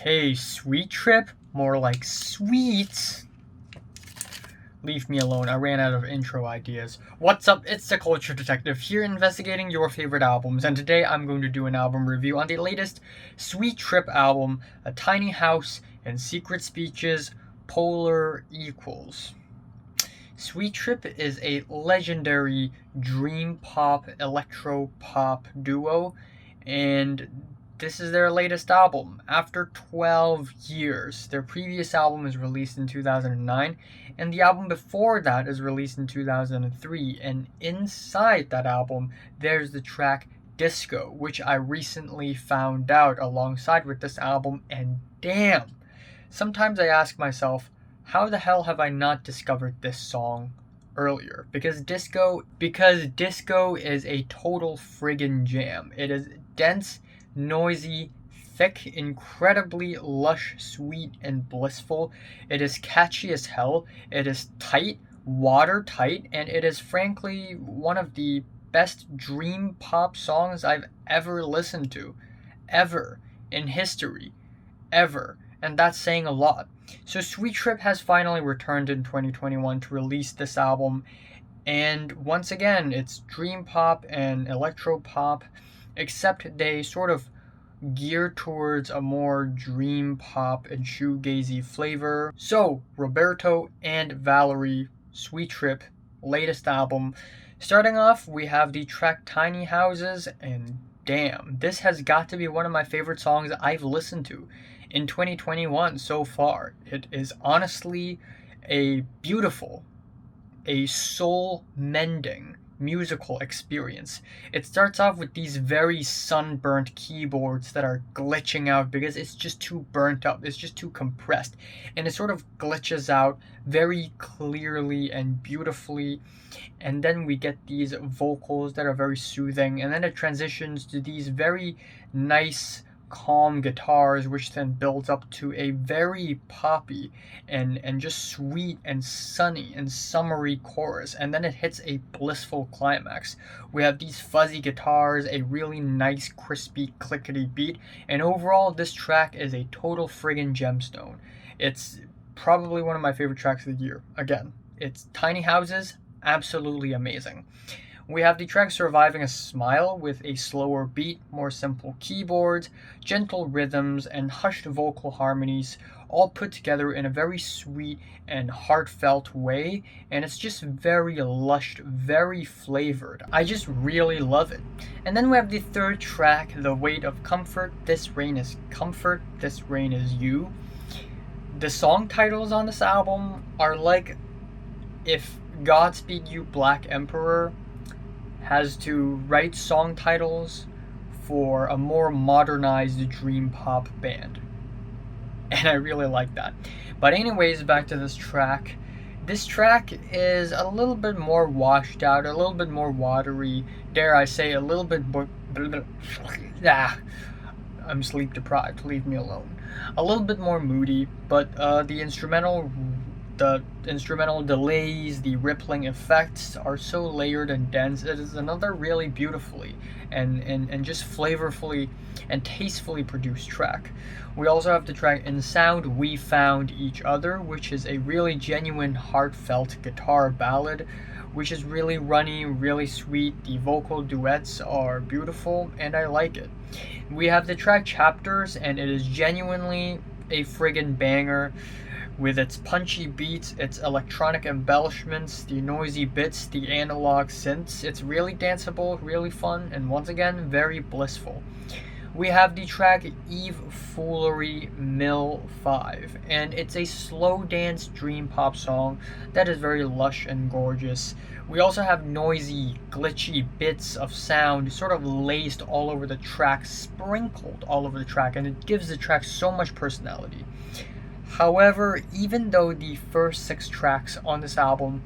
Hey, sweet trip? More like sweet. Leave me alone, I ran out of intro ideas. What's up, it's the Culture Detective here investigating your favorite albums, and today I'm going to do an album review on the latest Sweet Trip album, A Tiny House and Secret Speeches, Polar Equals. Sweet Trip is a legendary dream pop, electro pop duo, and this is their latest album after 12 years. Their previous album was released in 2009, and the album before that is released in 2003. And inside that album, there's the track Disco, which I recently found out alongside with this album, and damn, sometimes I ask myself, how the hell have I not discovered this song earlier? Because disco is a total friggin' jam. It is dense, noisy, thick, incredibly lush, sweet, and blissful. It is catchy as hell. It is tight, watertight, and it is frankly one of the best dream pop songs I've ever listened to. Ever. In history. Ever. And that's saying a lot. So Sweet Trip has finally returned in 2021 to release this album, and once again it's dream pop and electro pop, except they sort of gear towards a more dream pop and shoegazy flavor. So Roberto and Valerie, Sweet Trip, latest album. Starting off, we have the track Tiny Houses, and damn, this has got to be one of my favorite songs I've listened to in 2021 so far. It is honestly a beautiful, a soul-mending musical experience. It starts off with these very sunburnt keyboards that are glitching out because it's just too burnt up, it's just too compressed, and it sort of glitches out very clearly and beautifully, and then we get these vocals that are very soothing, and then it transitions to these very nice calm guitars, which then builds up to a very poppy and just sweet and sunny and summery chorus, and then it hits a blissful climax. We have these fuzzy guitars, a really nice crispy clickety beat, and overall this track is a total friggin' gemstone. It's probably one of my favorite tracks of the year. Again, it's Tiny Houses, absolutely amazing. We have the track Surviving a Smile with a slower beat, more simple keyboards, gentle rhythms, and hushed vocal harmonies, all put together in a very sweet and heartfelt way, and it's just very lush, very flavored. I just really love it. And then we have the third track, The Weight of Comfort, This Rain is Comfort, This Rain is You. The song titles on this album are like if Godspeed You Black Emperor has to write song titles for a more modernized dream pop band. And I really like that. But anyways, back to this track. This track is a little bit more washed out, a little bit more watery, dare I say a little bit more... I'm sleep deprived, leave me alone. A little bit more moody, but the instrumental delays, the rippling effects are so layered and dense. It is another really beautifully and just flavorfully and tastefully produced track. We also have the track In Sound We Found Each Other, which is a really genuine, heartfelt guitar ballad, which is really runny, really sweet. The vocal duets are beautiful, and I like it. We have the track Chapters, and it is genuinely a friggin' banger. With its punchy beats, its electronic embellishments, the noisy bits, the analog synths, it's really danceable, really fun, and once again, very blissful. We have the track Eave Foolery Mill 5, and it's a slow dance dream pop song that is very lush and gorgeous. We also have noisy, glitchy bits of sound sort of laced all over the track, sprinkled all over the track, and it gives the track so much personality. However, even though the first 6 tracks on this album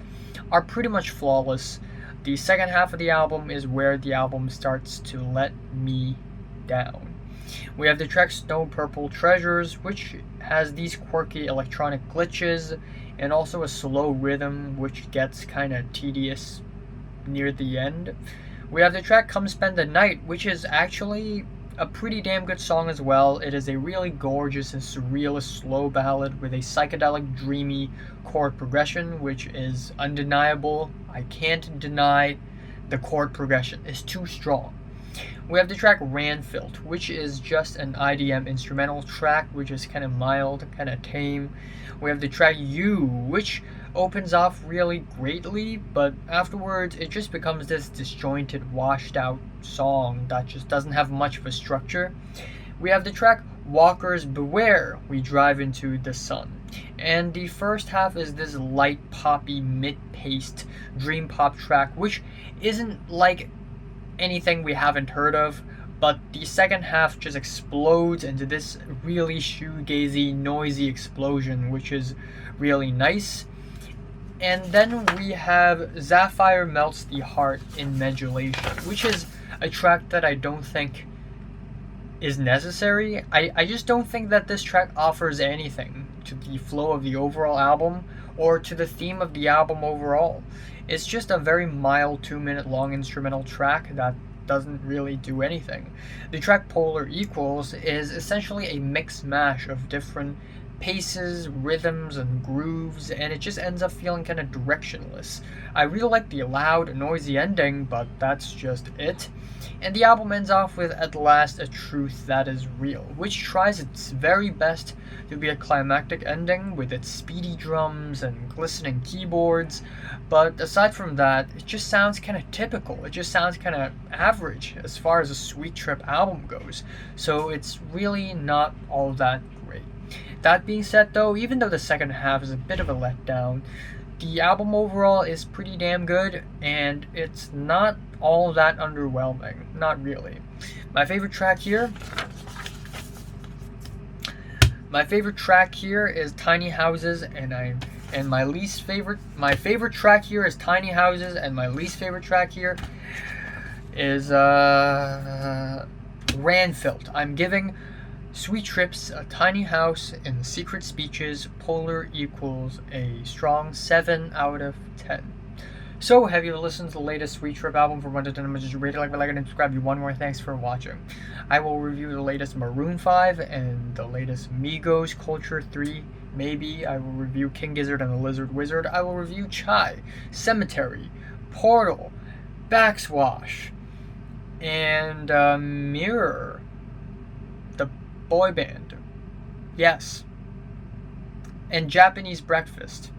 are pretty much flawless, the second half of the album is where the album starts to let me down. We have the track Snow Purple Treasures, which has these quirky electronic glitches and also a slow rhythm which gets kind of tedious near the end. We have the track Come Spend the Night, which is actually a pretty damn good song as well. It is a really gorgeous and surrealist slow ballad with a psychedelic, dreamy chord progression, which is undeniable. I can't deny the chord progression. It's too strong. We have the track Randfilt, which is just an IDM instrumental track, which is kind of mild, kind of tame. We have the track You, which opens off really greatly, but afterwards it just becomes this disjointed, washed out song that just doesn't have much of a structure. We have the track Walkers Beware, We Drive Into the Sun. And the first half is this light poppy, mid-paced dream pop track, which isn't like anything we haven't heard of, but the second half just explodes into this really shoegazy, noisy explosion, which is really nice. And then we have Sapphire Melts the Heart in Modulation, which is a track that I don't think is necessary. I just don't think that this track offers anything to the flow of the overall album or to the theme of the album overall. It's just a very mild 2-minute long instrumental track that doesn't really do anything. The track Polar Equals is essentially a mix mash of different paces, rhythms, and grooves, and it just ends up feeling kind of directionless. I really like the loud, noisy ending, but that's just it. And the album ends off with At Last a Truth That Is Real, which tries its very best to be a climactic ending with its speedy drums and glistening keyboards, but aside from that, it just sounds kind of typical. It just sounds kind of average as far as a Sweet Trip album goes, so it's really not all that great. That being said though, even though the second half is a bit of a letdown, the album overall is pretty damn good, and it's not all that underwhelming. Not really. My favorite track here is Tiny Houses, and my favorite track here is Tiny Houses, and my least favorite track here is Randfilt. I'm giving Sweet Trips, A Tiny House, and Secret Speeches Polar Equals a strong 7 out of 10. So, have you listened to the latest Sweet Trip album from 1 to 10? Just rate it, like, and subscribe. You one more. Thanks for watching. I will review the latest Maroon 5 and the latest Migos Culture 3. Maybe I will review King Gizzard and the Lizard Wizard. I will review Chai, Cemetery, Portal, Backswash, and Mirror, the boy band. Yes. And Japanese Breakfast.